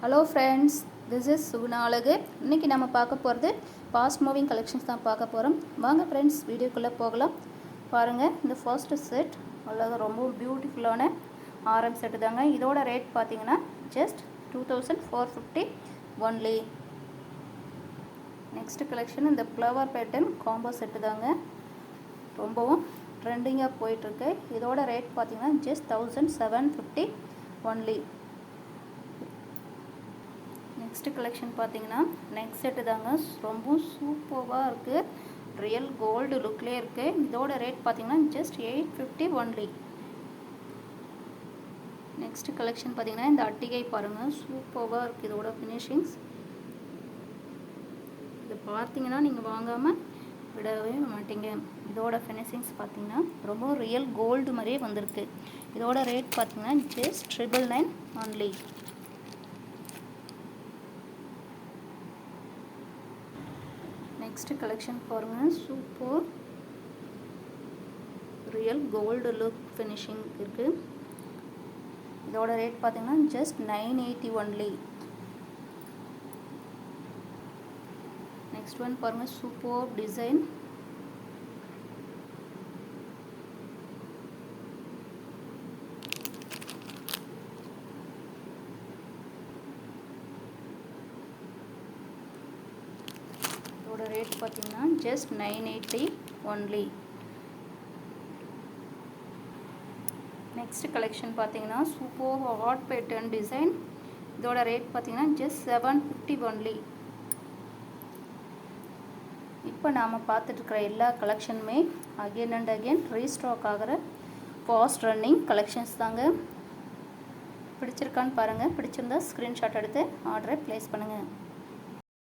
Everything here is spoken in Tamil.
Hello friends, this is Suguna அழகு. இன்றைக்கி நம்ம பார்க்க போகிறது ஃபாஸ்ட் மூவிங் கலெக்ஷன்ஸ் தான் பார்க்க போகிறோம். வாங்க ஃப்ரெண்ட்ஸ், வீடியோக்குள்ளே போகலாம். பாருங்கள், இந்த ஃபர்ஸ்ட் செட் அவ்வளோ ரொம்ப பியூட்டிஃபுல்லான ஆரம் செட்டு தாங்க. இதோட ரேட் பார்த்தீங்கன்னா ஜஸ்ட் 2450 ஒன்லி. நெக்ஸ்ட் கலெக்ஷன் இந்த ஃப்ளவர் பேட்டர்ன் காம்போ செட்டு தாங்க. ரொம்பவும் ட்ரெண்டிங்காக போயிட்டுருக்கு. இதோட ரேட் பார்த்தீங்கன்னா ஜஸ்ட் 1750 ஒன்லி. நெக்ஸ்ட் கலெக்ஷன் பார்த்தீங்கன்னா நெக்ஸ்ட் செட்டு தாங்க. ரொம்ப சூப்பராக இருக்குது. ரியல் கோல்டு லுக்லேயே இருக்குது. இதோட ரேட் பார்த்தீங்கன்னா ஜஸ்ட் 850 ஒன்லி. நெக்ஸ்ட் கலெக்ஷன் பார்த்தீங்கன்னா இந்த அட்டிகை பாருங்கள், சூப்பராக இருக்குது. இதோட ஃபினிஷிங்ஸ் இது பார்த்தீங்கன்னா நீங்கள் வாங்காமல் விடவே மாட்டீங்க. இதோட ஃபினிஷிங்ஸ் பார்த்தீங்கன்னா ரொம்ப ரியல் கோல்டு மாதிரியே வந்திருக்கு. இதோட ரேட் பார்த்தீங்கன்னா ஜஸ்ட் 999 ஒன்லி. நெக்ஸ்ட் கலெக்ஷன் பாருங்கள், super real gold look finishing இருக்குது. இதோட ரேட் பார்த்தீங்கன்னா ஜஸ்ட் 980 ஒன்லி. நெக்ஸ்ட் ஒன் பாருங்கள், சூப்பர் டிசைன். இதோட ரேட் பார்த்தீங்கன்னா ஜஸ்ட் 980 ஒன்லி. நெக்ஸ்ட் கலெக்ஷன் பார்த்தீங்கன்னா சூப்பர் ஹாட் பேட்டர்ன் டிசைன். இதோட ரேட் பார்த்தீங்கன்னா ஜஸ்ட் 750 ஒன்லி. இப்போ நாம் பார்த்துட்ருக்கிற எல்லா கலெக்ஷனுமே அகெயின் அண்ட் அகெயின் ரீஸ்டாக் ஆகிற ஃபாஸ்ட் ரன்னிங் கலெக்ஷன்ஸ் தாங்க. பிடிச்சிருக்கான்னு பாருங்கள். பிடிச்சிருந்தா ஸ்க்ரீன்ஷாட் எடுத்து ஆர்டரை ப்ளேஸ் பண்ணுங்கள்.